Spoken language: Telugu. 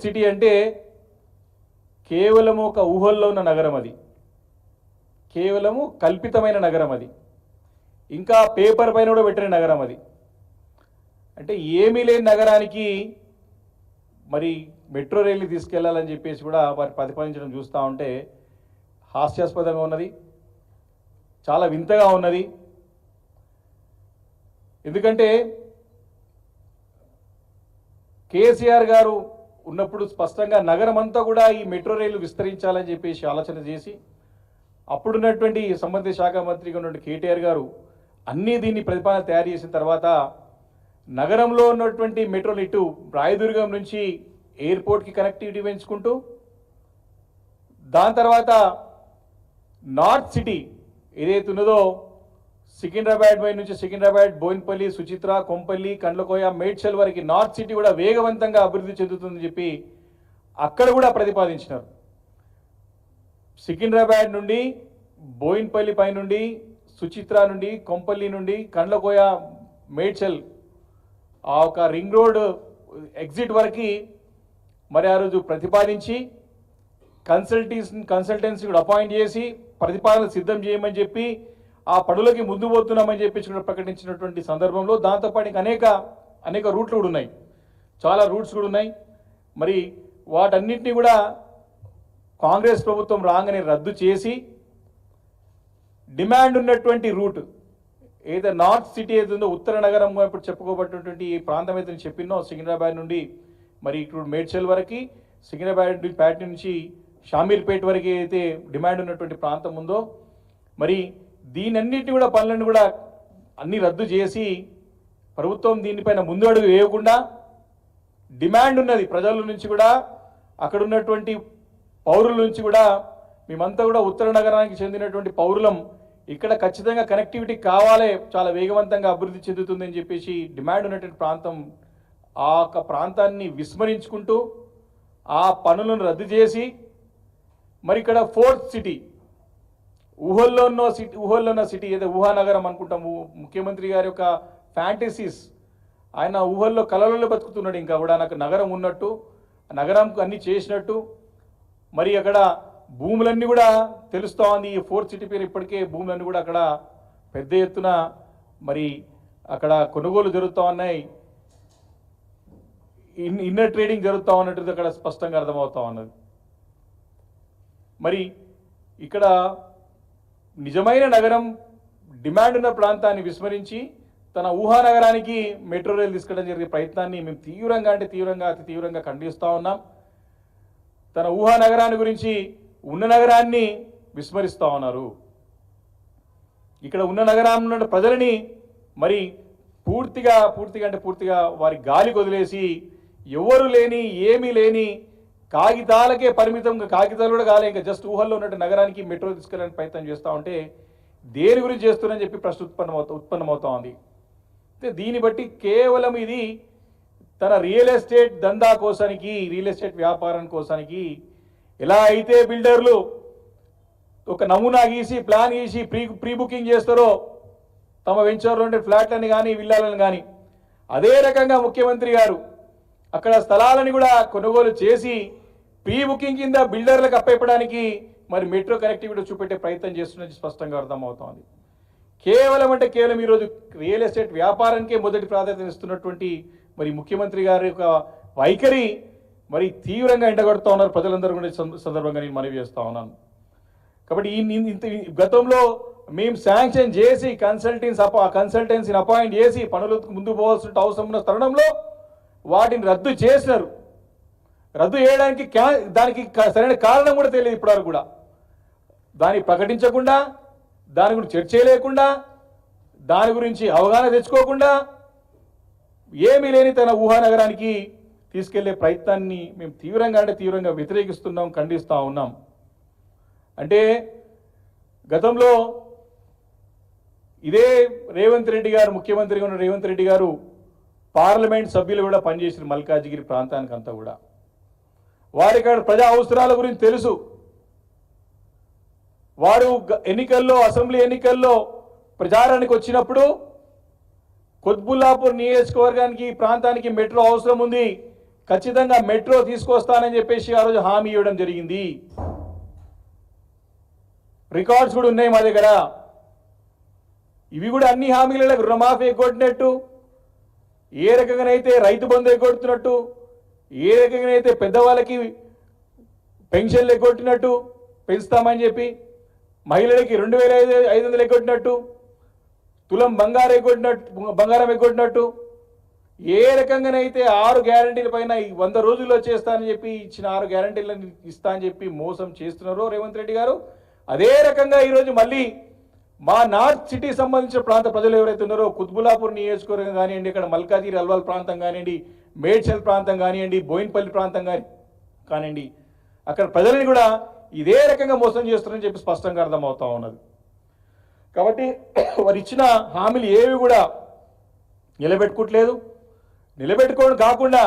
ఫోర్త్ సిటీ అంటే కేవలము ఒక ఊహల్లో ఉన్న నగరం, అది కేవలము కల్పితమైన నగరం, అది ఇంకా పేపర్ పైన కూడా పెట్టిన నగరం అది. అంటే ఏమీ లేని నగరానికి మరి మెట్రో రైలు తీసుకెళ్లాలని చెప్పేసి కూడా వారు ప్రతిపాదించడం చూస్తూ ఉంటే హాస్యాస్పదంగా ఉన్నది, చాలా వింతగా ఉన్నది. ఎందుకంటే కేసీఆర్ గారు ఉన్నప్పుడు స్పష్టంగా నగరం అంతా కూడా ఈ మెట్రో రైలు విస్తరించాలని చెప్పేసి ఆలోచన చేసి అప్పుడున్నటువంటి సంబంధిత శాఖ మంత్రిగా ఉన్నటువంటి కేటీఆర్ గారు అన్నీ దీన్ని ప్రతిపాదన తయారు చేసిన తర్వాత నగరంలో ఉన్నటువంటి మెట్రోలు ఇటు రాయదుర్గం నుంచి ఎయిర్పోర్ట్కి కనెక్టివిటీ పెంచుకుంటూ, దాని తర్వాత నార్త్ సిటీ ఏదైతే ఉన్నదో సికింద్రాబాద్ పై నుంచి సికింద్రాబాద్, బోయిన్పల్లి, సుచిత్ర, కొంపల్లి, కండ్లకోయ, మేడ్చల్ వరకు నార్త్ సిటీ కూడా వేగవంతంగా అభివృద్ధి చెందుతుందని చెప్పి అక్కడ కూడా ప్రతిపాదించినారు. సికింద్రాబాద్ నుండి బోయిన్పల్లి పై నుండి, సుచిత్ర నుండి, కొంపల్లి నుండి, కండ్లకోయ, మేడ్చల్ ఆ ఒక రింగ్ రోడ్ ఎగ్జిట్ వరకు మరి ఆ రోజు ప్రతిపాదించి కన్సల్టెన్సీ కూడా అపాయింట్ చేసి ప్రతిపాదన సిద్ధం చేయమని చెప్పి ఆ పనులకి ముందు పోతున్నామని చెప్పి కూడా ప్రకటించినటువంటి సందర్భంలో దాంతోపాటు అనేక రూట్లు కూడా ఉన్నాయి, చాలా రూట్స్ కూడా ఉన్నాయి. మరి వాటన్నింటినీ కూడా కాంగ్రెస్ ప్రభుత్వం రాగానే రద్దు చేసి డిమాండ్ ఉన్నటువంటి రూట్ ఏదైతే నార్త్ సిటీ ఏది ఉందో ఉత్తర నగరం ఇప్పుడు చెప్పుకోబడినటువంటి ఈ ప్రాంతం అయితే నేను చెప్పినో సికింద్రాబాద్ నుండి మరి ఇప్పుడు మేడ్చల్ వరకు, సికింద్రాబాద్ నుండి ప్యాట్ నుంచి షామీర్పేట్ వరకు అయితే డిమాండ్ ఉన్నటువంటి ప్రాంతం ఉందో మరి దీనన్నింటినీ కూడా పనులను కూడా అన్ని రద్దు చేసి ప్రభుత్వం దీనిపైన ముందు అడుగు వేయకుండా డిమాండ్ ఉన్నది ప్రజల నుంచి కూడా అక్కడ ఉన్నటువంటి పౌరుల నుంచి కూడా మేమంతా కూడా ఉత్తర నగరానికి చెందినటువంటి పౌరులం, ఇక్కడ ఖచ్చితంగా కనెక్టివిటీ కావాలి, చాలా వేగవంతంగా అభివృద్ధి చెందుతుందని చెప్పేసి డిమాండ్ ఉన్నటువంటి ప్రాంతం ఆ యొక్క ప్రాంతాన్ని విస్మరించుకుంటూ ఆ పనులను రద్దు చేసి మరి ఇక్కడ ఫోర్త్ సిటీ ఊహల్లో ఉన్న సిటీ ఏదో ఊహానగరం అనుకుంటాము. ముఖ్యమంత్రి గారి యొక్క ఫ్యాంటసీస్, ఆయన ఊహల్లో కలలలో బతుకుతున్నాడు. ఇంకా కూడా నాకు నగరం ఉన్నట్టు, నగరంకు అన్నీ చేసినట్టు, మరి అక్కడ భూములన్నీ కూడా తెలుస్తూ ఉంది. ఈ ఫోర్త్ సిటీ పేరు ఇప్పటికే భూములన్నీ కూడా అక్కడ పెద్ద ఎత్తున మరి అక్కడ కొనుగోలు జరుగుతూ ఉన్నాయి, ఇన్నర్ ట్రేడింగ్ జరుగుతూ ఉన్నట్టు అక్కడ స్పష్టంగా అర్థమవుతూ ఉన్నది. మరి ఇక్కడ నిజమైన నగరం డిమాండ్ ఉన్న ప్రాంతాన్ని విస్మరించి తన ఊహానగరానికి మెట్రో రైలు తీసుకెళ్ళడం జరిగే ప్రయత్నాన్ని మేము అతి తీవ్రంగా ఖండిస్తూ ఉన్నాం. తన ఊహానగరాన్ని గురించి ఉన్న నగరాన్ని విస్మరిస్తూ ఉన్నారు. ఇక్కడ ఉన్న నగరాన్ని ప్రజలని మరి పూర్తిగా వారి గాలికి వదిలేసి ఎవరు లేని ఏమీ లేని కాగితాలకే పరిమితం, కాగితాలు కూడా కాలే, ఇంకా జస్ట్ ఊహల్లో ఉన్నట్టు నగరానికి మెట్రో తీసుకెళ్ళడానికి ప్రయత్నం చేస్తూ ఉంటే దేని గురించి చేస్తున్నారని చెప్పి ప్రశ్న ఉత్పన్నమవుతా ఉంది. దీన్ని బట్టి కేవలం ఇది తన రియల్ ఎస్టేట్ దందా కోసానికి, రియల్ ఎస్టేట్ వ్యాపారం కోసానికి ఎలా అయితే బిల్డర్లు ఒక నమూనా గీసి ప్లాన్ గీసి ప్రీ బుకింగ్ చేస్తారో తమ వెంచర్లో ఉండే ఫ్లాట్లని కానీ విల్లాలను కానీ, అదే రకంగా ముఖ్యమంత్రి గారు అక్కడ స్థలాలను కూడా కొనుగోలు చేసి ప్రీ బుకింగ్ కింద బిల్డర్లకు అప్పైపడానికి మరి మెట్రో కనెక్టివిటీ చూపెట్టే ప్రయత్నం చేస్తున్నది స్పష్టంగా అర్థమవుతోంది. కేవలం ఈరోజు రియల్ ఎస్టేట్ వ్యాపారానికే మొదటి ప్రాధాన్యత ఇస్తున్నటువంటి మరి ముఖ్యమంత్రి గారి యొక్క వైఖరి మరి తీవ్రంగా ఎండగొడుతూ ఉన్నారు ప్రజలందరూ కూడా సందర్భంగా నేను మనవి చేస్తూ ఉన్నాను. కాబట్టి గతంలో మేము శాంక్షన్ చేసి కన్సల్టెన్సీని అపాయింట్ చేసి పనులకు ముందు పోవాల్సిన అవసరం ఉన్న తరుణంలో వాటిని రద్దు చేసినారు. రద్దు చేయడానికి దానికి సరైన కారణం కూడా తెలియదు ఇప్పటివరకు కూడా. దాన్ని ప్రకటించకుండా, దాని గురించి చర్చ లేకుండా, దాని గురించి అవగాహన తెచ్చుకోకుండా ఏమీ లేని తన ఊహానగరానికి తీసుకెళ్లే ప్రయత్నాన్ని మేము తీవ్రంగా వ్యతిరేకిస్తున్నాం, ఖండిస్తూ ఉన్నాం. అంటే గతంలో ఇదే రేవంత్ రెడ్డి గారు, ముఖ్యమంత్రిగా ఉన్న రేవంత్ రెడ్డి గారు పార్లమెంట్ సభ్యులు కూడా పనిచేసిన మల్కాజిగిరి ప్రాంతానికి అంతా కూడా వారికి ప్రజా అవసరాల గురించి తెలుసు. వారు ఎన్నికల్లో, అసెంబ్లీ ఎన్నికల్లో ప్రచారానికి వచ్చినప్పుడు కుత్బుల్లాపూర్ నియోజకవర్గానికి ప్రాంతానికి మెట్రో అవసరం ఉంది, ఖచ్చితంగా మెట్రో తీసుకొస్తానని చెప్పేసి ఆ రోజు హామీ ఇవ్వడం జరిగింది. రికార్డ్స్ కూడా ఉన్నాయి మా దగ్గర. ఇవి కూడా అన్ని హామీలకు రుణమాఫీ ఎగ్గొట్టినట్టు, ఏ రకంగానైతే రైతు బంధు ఎగ్గొడుతున్నట్టు, ఏ రకంగానైతే పెద్దవాళ్ళకి పెన్షన్లు ఎగ్గొట్టినట్టు పెంచుతామని చెప్పి, మహిళలకి 2500 ఎగ్గొట్టినట్టు, తులం బంగారం ఎగ్గొట్టినట్టు, ఏ రకంగానైతే 6 గ్యారంటీల పైన 100 రోజుల్లో చేస్తానని చెప్పి ఇచ్చిన 6 గ్యారంటీలను ఇస్తా అని చెప్పి మోసం చేస్తున్నారో రేవంత్ రెడ్డి గారు, అదే రకంగా ఈరోజు మళ్ళీ మా నార్త్ సిటీ సంబంధించిన ప్రాంత ప్రజలు ఎవరైతే ఉన్నారో, కుత్బులాపూర్ నియోజకవర్గం కానివ్వండి, ఇక్కడ మల్కాజిగిరి అల్వాల్ ప్రాంతం కానివ్వండి, మేడ్చల్ ప్రాంతం కానివ్వండి, బోయిన్పల్లి ప్రాంతం కానివ్వండి, అక్కడ ప్రజలని కూడా ఇదే రకంగా మోసం చేస్తున్నారని చెప్పి స్పష్టంగా అర్థమవుతా ఉన్నది. కాబట్టి వారు ఇచ్చిన హామీలు ఏవి కూడా నిలబెట్టుకోవట్లేదు. నిలబెట్టుకోవడం కాకుండా